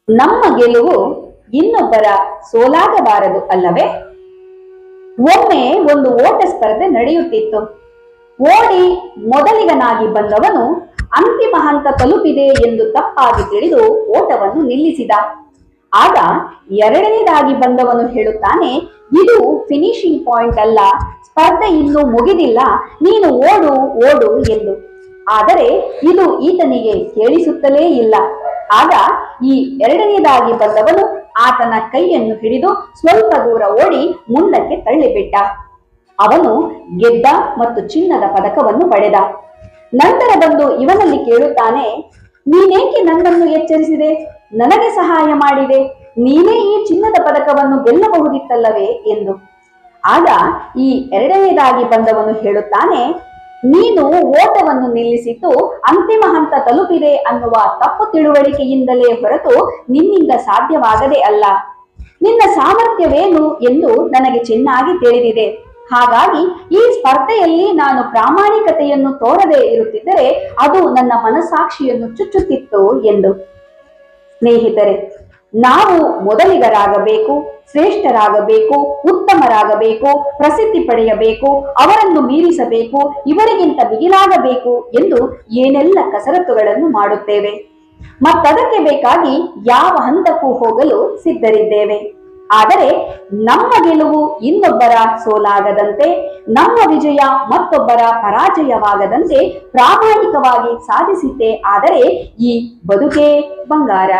ನಮ್ಮ ಗೆಲುವು ಇನ್ನೊಬ್ಬರ ಸೋಲಾಗಬಾರದು ಅಲ್ಲವೇ? ಒಮ್ಮೆ ಒಂದು ಓಟ ಸ್ಪರ್ಧೆ ನಡೆಯುತ್ತಿತ್ತು. ಓಡಿ ಮೊದಲಿಗನಾಗಿ ಬಂದವನು ಅಂತಿಮ ಹಂತ ತಲುಪಿದೆ ಎಂದು ತಪ್ಪಾಗಿ ತಿಳಿದು ಓಟವನ್ನು ನಿಲ್ಲಿಸಿದ. ಆಗ ಎರಡನೇದಾಗಿ ಬಂದವನು ಹೇಳುತ್ತಾನೆ, ಇದು ಫಿನಿಶಿಂಗ್ ಪಾಯಿಂಟ್ ಅಲ್ಲ, ಸ್ಪರ್ಧೆ ಇನ್ನೂ ಮುಗಿದಿಲ್ಲ, ನೀನು ಓಡು ಓಡು ಎಂದು. ಆದರೆ ಇದು ಈತನಿಗೆ ಕೇಳಿಸುತ್ತಲೇ ಇಲ್ಲ. ಆಗ ಈ ಎರಡನೇದಾಗಿ ಬಂದವನು ಆತನ ಕೈಯನ್ನು ಹಿಡಿದು ಸ್ವಲ್ಪ ದೂರ ಓಡಿ ಮುಂದಕ್ಕೆ ತಳ್ಳಿಬಿಟ್ಟ. ಅವನು ಗೆದ್ದ ಮತ್ತು ಚಿನ್ನದ ಪದಕವನ್ನು ಪಡೆದ. ನಂತರ ಬಂದು ಇವನಲ್ಲಿ ಕೇಳುತ್ತಾನೆ, ನೀನೇಕೆ ನನ್ನನ್ನು ಎಚ್ಚರಿಸಿದೆ, ನನಗೆ ಸಹಾಯ ಮಾಡಿದೆ, ನೀನೇ ಈ ಚಿನ್ನದ ಪದಕವನ್ನು ಗೆಲ್ಲಬಹುದಿತ್ತಲ್ಲವೇ ಎಂದು. ಆಗ ಈ ಎರಡನೇದಾಗಿ ಬಂದವನು ಹೇಳುತ್ತಾನೆ, ನೀನು ಓಟವನ್ನು ನಿಲ್ಲಿಸಿದ್ದು ಅಂತಿಮ ಹಂತ ತಲುಪಿದೆ ಅನ್ನುವ ತಪ್ಪು ತಿಳುವಳಿಕೆಯಿಂದಲೇ ಹೊರತು ನಿನ್ನಿಂದ ಸಾಧ್ಯವಾಗದೆ ಅಲ್ಲ. ನಿನ್ನ ಸಾಮರ್ಥ್ಯವೇನು ಎಂದು ನನಗೆ ಚೆನ್ನಾಗಿ ತಿಳಿದಿದೆ. ಹಾಗಾಗಿ ಈ ಸ್ಪರ್ಧೆಯಲ್ಲಿ ನಾನು ಪ್ರಾಮಾಣಿಕತೆಯನ್ನು ತೋರದೇ ಇರುತ್ತಿದ್ದರೆ ಅದು ನನ್ನ ಮನಸ್ಸಾಕ್ಷಿಯನ್ನು ಚುಚ್ಚುತ್ತಿತ್ತು ಎಂದು. ಸ್ನೇಹಿತರೆ, ನಾವು ಮೊದಲಿಗರಾಗಬೇಕು, ಶ್ರೇಷ್ಠರಾಗಬೇಕು, ಉತ್ತಮರಾಗಬೇಕು, ಪ್ರಸಿದ್ಧಿ ಪಡೆಯಬೇಕು, ಅವರನ್ನು ಮೀರಿಸಬೇಕು, ಇವರಿಗಿಂತ ಮಿಗಿಲಾಗಬೇಕು ಎಂದು ಏನೆಲ್ಲ ಕಸರತ್ತುಗಳನ್ನು ಮಾಡುತ್ತೇವೆ. ಮತ್ತದಕ್ಕೆ ಬೇಕಾಗಿ ಯಾವ ಹಂತಕ್ಕೂ ಹೋಗಲು ಸಿದ್ಧರಿದ್ದೇವೆ. ಆದರೆ ನಮ್ಮ ಗೆಲುವು ಇನ್ನೊಬ್ಬರ ಸೋಲಾಗದಂತೆ, ನಮ್ಮ ವಿಜಯ ಮತ್ತೊಬ್ಬರ ಪರಾಜಯವಾಗದಂತೆ ಪ್ರಾಮಾಣಿಕವಾಗಿ ಸಾಧಿಸಿದ್ದೇ ಆದರೆ ಈ ಬದುಕೇ ಬಂಗಾರ.